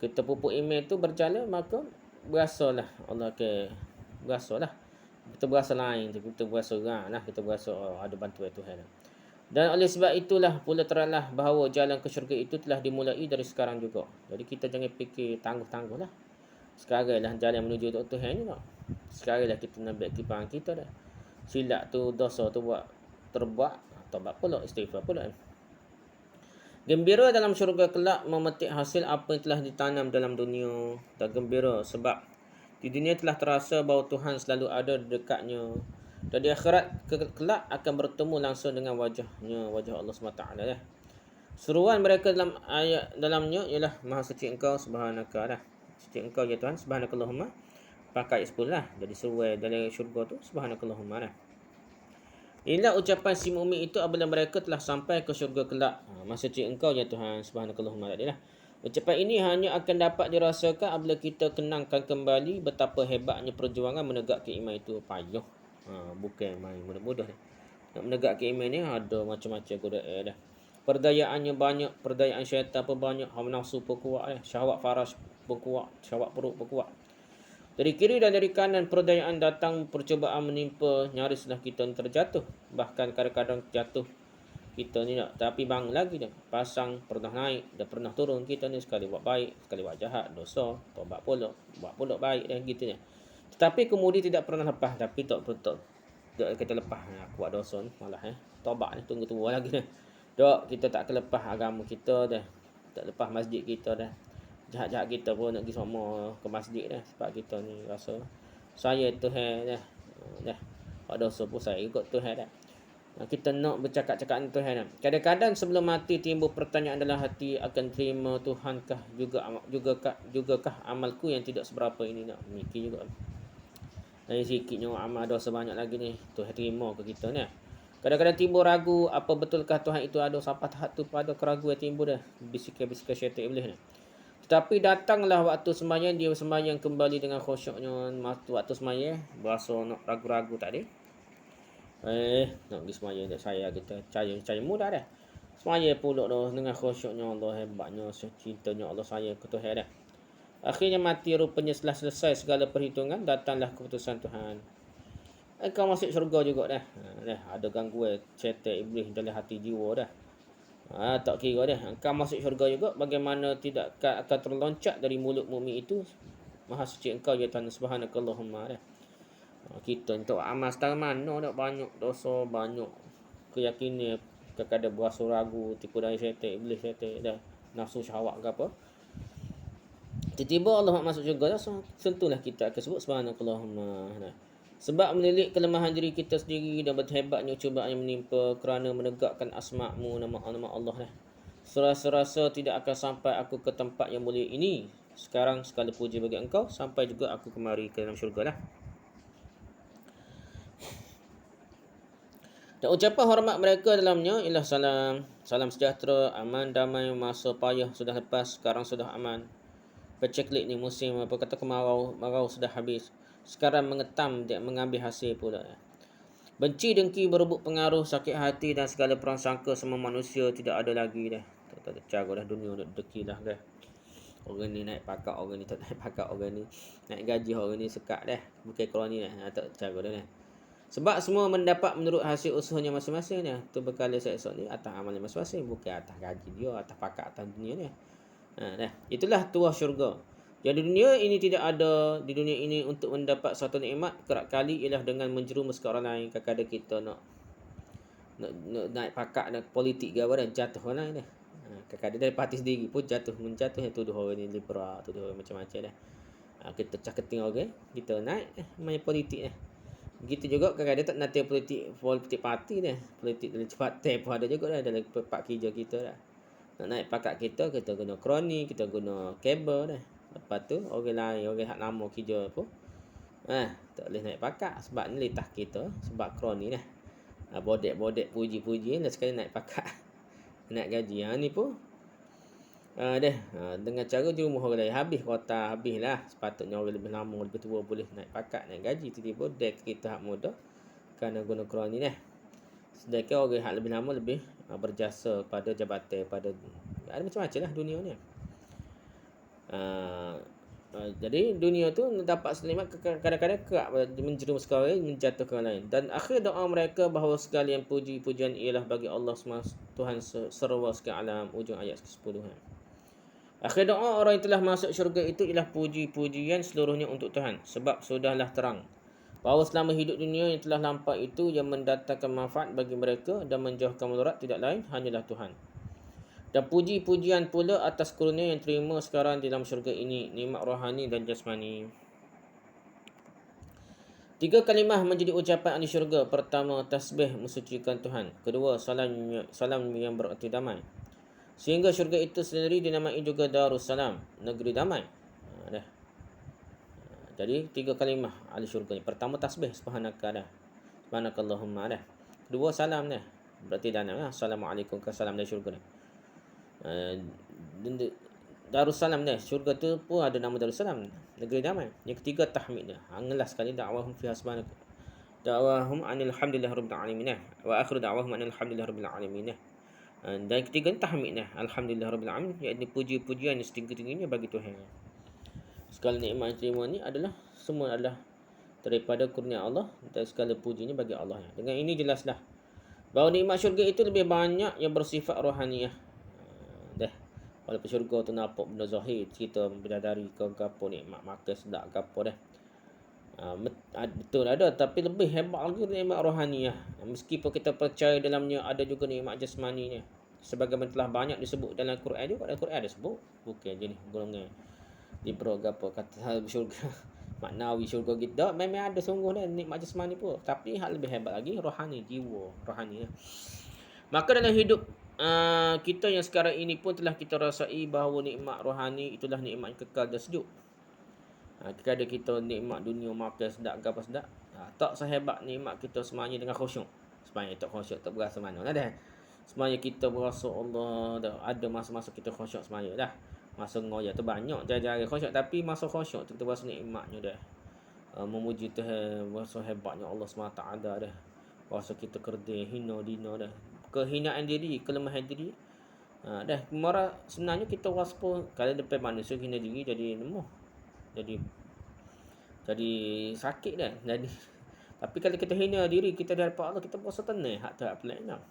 kita pupuk iman itu berjalan, maka berasalah Allah ke berasalah. Kita berasa lain, kita berasa lah, kita berasa ada bantuan Tuhan. Dan oleh sebab itulah pula teralah bahawa jalan ke syurga itu telah dimulai dari sekarang juga. Jadi kita jangan fikir tangguh-tangguh lah. Sekarang lah jalan menuju ke Tuhan ni tak. Sekarang lah kita nak ambil kiparan kita dah. Silap tu, dosa tu terbuat, taubat pula, istighfar pula. Gembira dalam syurga kelak memetik hasil apa yang telah ditanam dalam dunia. Dan gembira sebab di dunia telah terasa bahawa Tuhan selalu ada di dekatnya. Dan di akhirat kelak akan bertemu langsung dengan wajah Allah SWT dah. Seruan mereka dalam ayat dalamnya ialah Maha suci Engkau subhanaka dah. Suci Engkau ya Tuhan, subhanakallahumma. Pakai 10 lah. Jadi seruan dari syurga tu subhanakallahumma dah. Inilah ucapan si mukmin itu apabila mereka telah sampai ke syurga kelak. Maha suci Engkau ya Tuhan, subhanakallahumma tadi lah. Ucapan ini hanya akan dapat dirasakan apabila kita kenangkan kembali betapa hebatnya perjuangan menegakkan iman itu payah. Bukan main mudah-mudah. Nak menegakkan iman ni ada macam-macam godaan dah. Perdayaannya banyak, perdayaan syaitan pun banyak, hawa nafsu pun kuat syahwat faras pun kuat, syahwat perut pun kuat. Dari kiri dan dari kanan perdayaan datang, percubaan menimpa, nyarislah kita terjatuh. Bahkan kadang-kadang jatuh kita ni tak, tapi bangun lagi dah. Pasang pernah naik dan pernah turun kita ni, sekali buat baik, sekali buat jahat, dosa, taubat pula, buat pula baik dan gitu ni. Tetapi kemudian tidak pernah lepas, tapi tak kita lepas aku buat dosa ni malah taubat ni tunggu lagi dah. Tak, kita tak lepas agama kita dah. Tak lepas masjid kita dah. Jahat-jahat kita pun nak pergi sama ke masjid dah, sebab kita ni rasa saya Tuhan dah. Buat dosa pun saya ikut Tuhan dah. Kita nak bercakap-cakap dengan Tuhan dah. Kadang-kadang sebelum mati timbul pertanyaan dalam hati, akan terima Tuhankah jugakah amalku yang tidak seberapa ini, nak mikir juga. Dan sikitnya amal dosa banyak lagi ni, Tuhan terima ke kita ni. Kadang-kadang timbul ragu, apa betulkah Tuhan itu ada, sampai tahap tu pada keraguan timbul dah, bisikan-bisikan syaitan iblis ni. Tetapi datanglah waktu sembahyang, dia sembahyang kembali dengan khusyuknya. Waktu sembahyang berasa nak ragu-ragu tak ada. Nak pergi sembahyang tak saya kita caya mudah dah. Semaya pula dah dengan khusyuknya Allah, hebatnya, cintanya Allah saya ke Tuhan dah. Akhirnya mati rupanya setelah selesai segala perhitungan, datanglah keputusan Tuhan. Kau masuk syurga juga dah. Dah ada gangguan syaitan iblis dalam hati jiwa dah. Tak kira dah. Kau masuk syurga juga, bagaimana tidak akan terloncat dari mulut mukmin itu. Maha suci engkau ya Tuhan, subhanakallahumma dah. Kita untuk amal setara mana dah, banyak dosa, banyak keyakinan, kadang-kadang berasa ragu, tipu daya syaitan iblis, syaitan dah nafsu syahwat ke apa. Tiba-tiba Allah masuk syurga dah, sentuhlah kita akan sebut subhanakallahumma dah. Sebab menilik kelemahan diri kita sendiri dan berhebatnya cubaan yang menimpa kerana menegakkan asma'-Mu, nama-nama Allah dah. Serasa-rasa tidak akan sampai aku ke tempat yang mulia ini. Sekarang segala puji bagi Engkau, sampai juga aku kemari ke dalam syurga dah. Dan ucapan hormat mereka dalamnya ialah salam, salam sejahtera, aman, damai, masa payah sudah lepas, sekarang sudah aman. Peceklik ni musim apa kata kemarau, marau sudah habis. Sekarang mengetam dia mengambil hasil pula. Benci, dengki, berebut pengaruh, sakit hati dan segala prasangka semua manusia tidak ada lagi dah. Tak ada cara dah, dunia dah deki dah dah. Orang ni naik pakak, orang ni tak naik pakak, orang ni naik gaji, orang ni sekat dah. Bukan kroni dah. Tak cara dah. Sebab semua mendapat menurut hasil usahanya masing-masing dah. Tu berkala esok ni atas amalan masing-masing, bukan atas gaji dia, atas pakak, atas dunia dah. Dah. Itulah tuah syurga. Yang di dunia ini tidak ada, di dunia ini untuk mendapat satu nikmat kerap kali ialah dengan menjerumus ke orang lain. Kadang-kadang kita nak naik pakak nak politik ke apa dah, jatuh orang lain dah. Kadang-kadang dari parti sendiri pun menjatuh yang tuduh orang ni liberal, tuduh orang macam-macam dah. Kita caketing orang, kita naik main politik dah. Begitu juga kadang-kadang tak nanti politik parti dah. Politik dalam partai pun ada juga dah dalam pak kerja kita dah. Nak naik pakak kita guna kroni, kita guna kabel dah. Lepas tu orang lain, orang hak nama kerja pun tak boleh naik pakak sebab ni litah kita, sebab kroni dah. Bodek puji-puji dah sekali naik pakak. Naik gaji. Ni pun dengan cara dirumuh orang lain, habis kota, habislah. Sepatutnya orang lebih lama, lebih tua boleh naik pakak, naik gaji. Tiba-tiba dek kita hak muda kerana guna kroni dah. Sedangkan orang hak lebih lama lebih berjasa pada jabatan, pada ada macam-macam lah dunia ni. Jadi dunia tu dapat senikmat, kadang-kadang kerap menjerumus orang lain, menjatuhkan orang lain. Dan akhir doa mereka bahawa segala yang puji-pujian ialah bagi Allah Tuhan serwa sekalian alam. Ujung ayat ke-10. Akhir doa orang yang telah masuk syurga itu ialah puji-pujian seluruhnya untuk Tuhan. Sebab sudahlah terang bahawa selama hidup dunia yang telah lampak itu yang mendatangkan manfaat bagi mereka dan menjauhkan mudarat tidak lain hanyalah Tuhan. Dan puji-pujian pula atas kurnia yang terima sekarang di dalam syurga ini, nikmat rohani dan jasmani. 3 kalimah menjadi ucapan ahli syurga. Pertama, tasbih mensucikan Tuhan. Kedua, salam yang berarti damai. Sehingga syurga itu sendiri dinamai juga Darussalam, negeri damai. Jadi 3 kalimah ahli syurga ni. Pertama, tasbih, subhanakallahumma dah. Kedua, salam dah, berarti damai. Assalamualaikum ke salam dari syurga ni. Darussalam dah, syurga tu pun ada nama Darussalam, negeri damai. Yang ketiga, tahmid dah. Ngelas sekali da'wahum fiha subhanaka. Da'wahum anil hamdulillah rabbil alamin. Wa akhiru da'wahum anil hamdulillah rabbil alamin. Dan ketiga ni tahmid dah. Alhamdulillah rabbil alamin, iaitu puji-pujian yang setinggi-tingginya bagi Tuhan. Segala nikmat yang terima ni semua adalah daripada kurnia Allah dan segala pujinya bagi Allah. Dengan ini jelaslah bahawa nikmat syurga itu lebih banyak yang bersifat rohaniah. Walaupun syurga tu nampak benda zahir, kita bidadari ke apa nikmat makan sedap ke apa dah. Betul ada, tapi lebih hebat lagi nikmat rohaniah. Meskipun kita percaya dalamnya ada juga nikmat jasmaninya. Sebagaimana telah banyak disebut dalam Quran juga, dalam Quran ada sebut. Bukan jenis golongan liberal ke apa kata syurga. Maknawi syurga kita memang ada sungguh dah nikmat jasmani pun, tapi hal lebih hebat lagi rohani, jiwa rohani. Maka dalam hidup kita yang sekarang ini pun telah kita rasai bahawa nikmat rohani itulah nikmat yang kekal dan sejuk. Kadang kita nikmat dunia makan sedap, apa sedap, tak sehebat nikmat kita semuanya dengan khusyuk. Semuanya tak khusyuk, tak berasa mana dah. Semuanya kita berasa Allah dah. Ada masa-masa kita khusyuk semuanya dah. Masa ngoyak tu banyak jarang khusyuk, tapi masa khusyuk tu kita berasa nikmatnya dah. Memuji Tuhan, berasa hebatnya Allah SWT dah. Berasa kita kerdil, hina dina dah. kehinaan diri, kelemahan diri. Dah marah sebenarnya kita waspo kalau depan manusia hina diri jadi lemah. Jadi sakit dah. Jadi tapi kalau kita hina diri kita di hadapan Allah, kita berasa tenang hak tak pelik nak.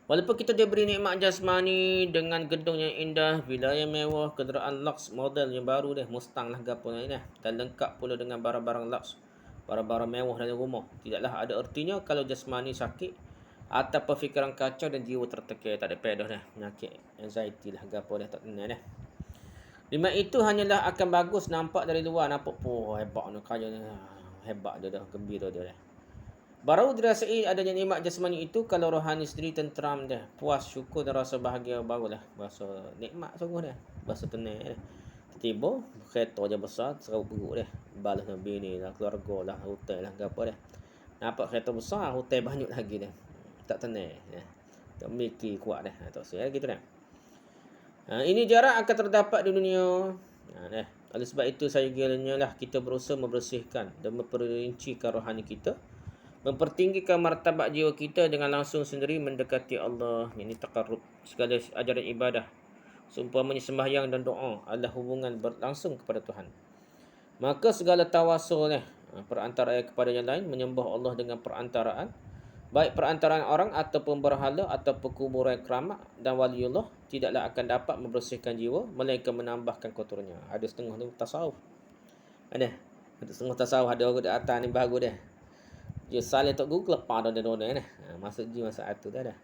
Walaupun kita diberi nikmat jasmani dengan gedung yang indah, wilayah mewah, kenderaan Lux model yang baru dah, Mustang lah gapo ni dah. Dan lengkap pula dengan barang-barang Lux, barang-barang mewah dalam rumah. Tidaklah ada artinya kalau jasmani sakit atau fikiran kacau dan jiwa tertekan, tak ada pedah dah. Penyakit anxiety lah gapo dah, tak tenang dah. Lima itu hanyalah akan bagus nampak dari luar, nampak hebat nak kaya ni. Hebat dia dah, gembira dia dah. Baru dirasai adanya nikmat jasmani itu kalau rohani sendiri tenteram dah, puas, syukur dan rasa bahagia barulah rasa nikmat sungguh dah, rasa tenang dah. Tiba kereta je besar serau perut dah, balas dengan bini lah, keluarga lah, hotel lah apa dah. Nampak kereta besar, hotel banyak lagi dah. Tak tenang dah. Tak mikir kuat dah. Tak saya gitu dah. Ini jarak akan terdapat di dunia. Dah. Oleh sebab itu saya kiranya lah kita berusaha membersihkan dan memperincikan rohani kita, mempertinggikan martabat jiwa kita dengan langsung sendiri mendekati Allah. Ini taqarrub. Segala ajaran ibadah, seumpamanya sembahyang dan doa adalah hubungan berlangsung kepada Tuhan. Maka segala tawasul perantara kepada yang lain, menyembah Allah dengan perantaraan, baik perantaraan orang ataupun berhala ataupun kuburan keramat dan waliullah, tidaklah akan dapat membersihkan jiwa melainkan menambahkan kotornya. Ada setengah ni tasawuf. Ada setengah tasawuf, ada orang di atas ni bagus dah. Dia saling tok guru lepas dah dona dah. Masuk ji masa tu dah dah.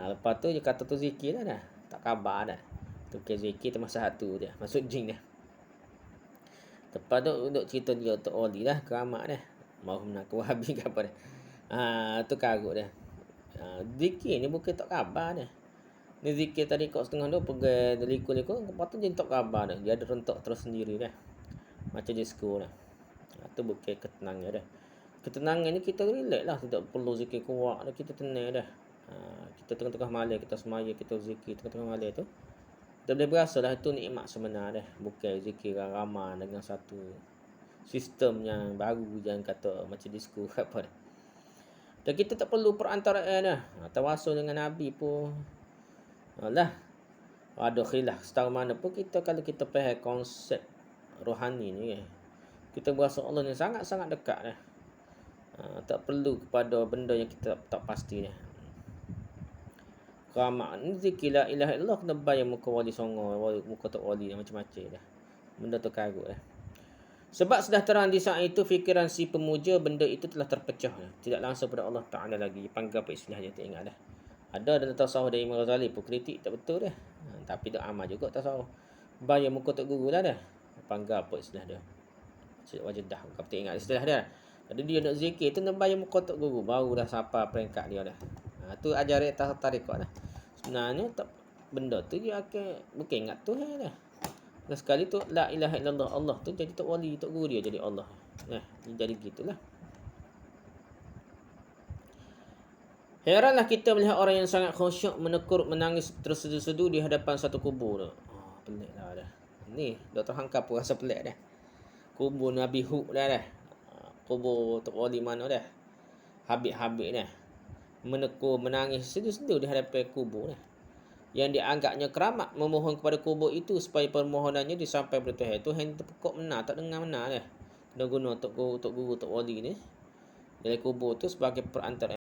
Lepas tu dia kata tu zikir dah dah. Tak khabar dah. Tu ke zikir tu masa satu dia. Masuk jin dah. Lepas tu duk cerita dia tok wali dah, keramat dah. Mau nak wahabi ke apa dah. Tu karut dah. Zikir ni bukan tak khabar dah. Ni zikir tadi kau setengah tu pergi liku-liku, lepas tu dia tak khabar dah. Dia ada rentak terus sendiri dah. Macam disco dah. Tu bukan ketenangan dah. Ketenangan ni kita relax lah, tidak perlu zikir kuat dah, kita tenang dah. Kita tengah-tengah malam kita semaya, kita zikir tengah-tengah malam tu, kita boleh berasa lah itu nikmat sebenar dah. Bukan zikir ramai dengan satu sistem yang baru yang kata macam disco apa dah. Dan kita tak perlu perantaraan dah. Tawasul dengan Nabi pun lah ada khilaf setara mana pun kita, kalau kita faham konsep rohani ni, kita berasa Allah ni sangat-sangat dekat dah. Tak perlu kepada benda yang kita tak pasti dah. Keramat ni zikir la ilaha illallah kena bayar muka wali songo, muka tok wali macam-macam dah. Benda tu karut dah. Sebab sudah terang di saat itu fikiran si pemuja benda itu telah terpecah dah. Tidak langsung pada Allah Ta'ala lagi. Panggil apa istilah dia tak ingat dah. Ada dalam tasawuf dari Imam Ghazali pun kritik tak betul dah. Tapi tak amal juga tasawuf. Bayar muka tok guru lah dah. Panggil apa istilah dia. Wajah dah. Kau tak ingat istilah dia. Jadi dia nak zikir tu nak bayar muka tok guru, baru dah sampai peringkat dia dah. Tu ajaran tarekat dah. Sebenarnya tak, benda tu dia akan bukan ingat Tuhan dah. Dan sekali tu la ilaha illallah, Allah tu jadi tok wali, tok guru dia jadi Allah. Jadi gitulah. Heranlah kita melihat orang yang sangat khusyuk menekur menangis tersedu-sedu di hadapan satu kubur tu. Pelik lah dah. Ni Dr. Hangkap pun rasa pelik dah. Kubur Nabi Hud dah. Kubur tok wali mana dah. Habib-habib dah. Menekur menangis sedu-sedu di hadapan kubur dah. Yang dianggapnya keramat memohon kepada kubur itu supaya permohonannya disampaikan kepada Tuhan. Tuhan terpekok benar, tak dengar benar dah. Kena guna tok guru, tok wali ni dari kubur tu sebagai perantara